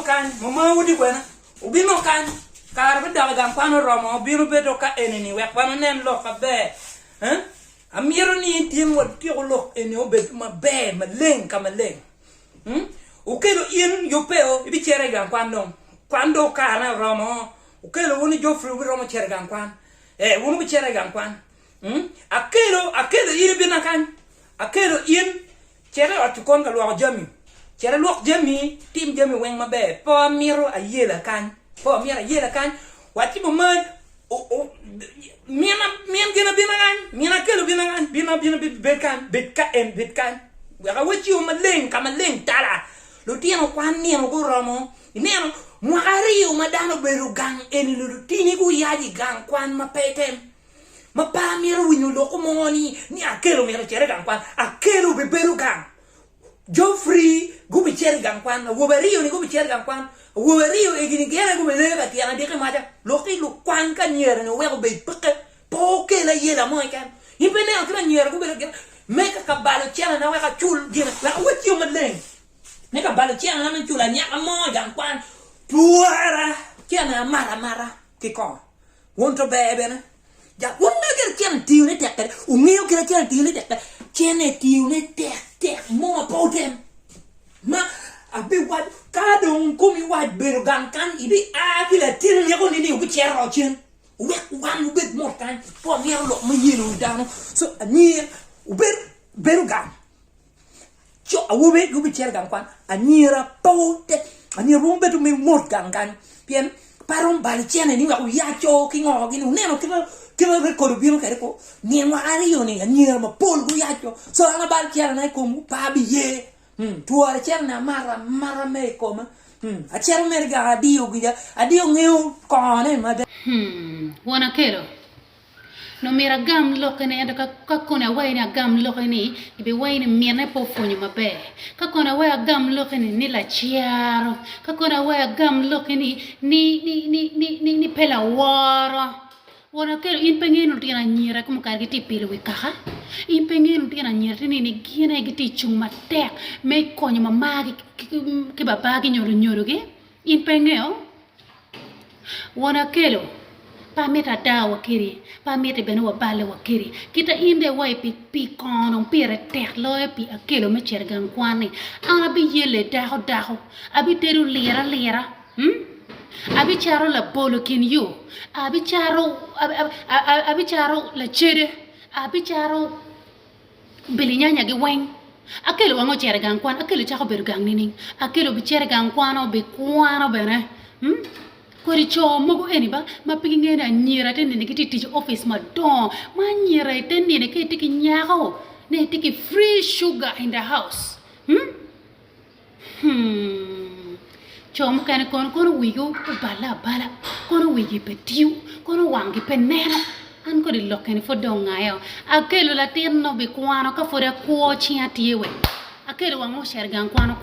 kan mama udi kwena ubino kan kar bida ga kwano romo ubino beto ka enini we kwano nen lo ka be amiro ni tin wat ti lo eni obet ma be ma leng ka ma leng ukelo in yo peo ibi chere ga kwando kana romo ukelo woni jo fru romo chere ga kwan woni bi chere ga kwan akelo iri bina kan akelo in chere atukon ka lo jami chere lo jami tim jami weng ma be po miro ayela kan wati mo man miena gena bina kan miena kelo bina kan bina betkan wa wati o maleng ka maleng tala lo tieno kwan ni no romo neno mwari o madano beru gang eni lo tini ku yaji gang kwan ma petem ma pa miro winu loko moni ni akelo miro chere gang kwan akelo beberu gang Joffrey gubi chere gang kwan woberio ni gubi chere gang kwan woberio e gini gere gubi lega tiana dike maja loki lu kwan kan yere no wego be peke poke la yela mo kan impene akra nyere gubi lega meka ka balo chere na wega chul gina la wati yo madleng meka balo chere na man chula nya mo gang kwan tuara kiana mara kiko wonto bebe na ja wonna ger kian tiune tekere umio ger kian tiune tekere chene tiune tek mo potem ma abi wat kadong kumi wat beru kan ibi akila tin ne ko ni ubi chero chen we wan ubet mo kan po mi lo mo yelo dano so ani beru gan cho awube ubi chero gan kwan anira pote ani rumbe to mi mo kan pien parom bal chene ni wa ya cho kingo ginu neno kino record bino kare ko ni ngari yo ni anira ma pol gu ya cho so ana bal chene na ko mu pa bi ye tuara chene na mara me ko ma a chene mer ga adio ngeu ko ne ma wana kero no mira gam lokene anda ka kona waina gam lokene ibe waina miena po fonyo mabe ka kona waya gam lokene ni la chiaro ka kona waya gam lokene ni pela wara wana kero in pengen tina nyira kum kar giti pilo we kaha in pengen tina nyira ni gina giti chung matek me konyo mamagi ke babagi nyoro ge in pengen wana kero pameta dawa kiri pameta beno wa bale wa kiri kita inde wai pi kono pire tek loe pi akelo me chergan kwani ana bi yele daho abi teru lera abi charo la bolo kin yo abi charo la chere abi charo bilinyanya ge weng akelo wango chergan kwan akelo chako bergang nini akelo bi chergan kwano be kwano bene kori cho mogo eni ba ma pingi na nyira tene ne kiti teach office ma don ma nyira tene ne kiti ki nyao ne tiki free sugar in the house cho mo kan kono wigo bala kono wigi petiu kono wangi penena an ko di lokeni fo donga yo akelo la tenno be kwano ka fo da ko chia tiewe akelo wango shergan kwano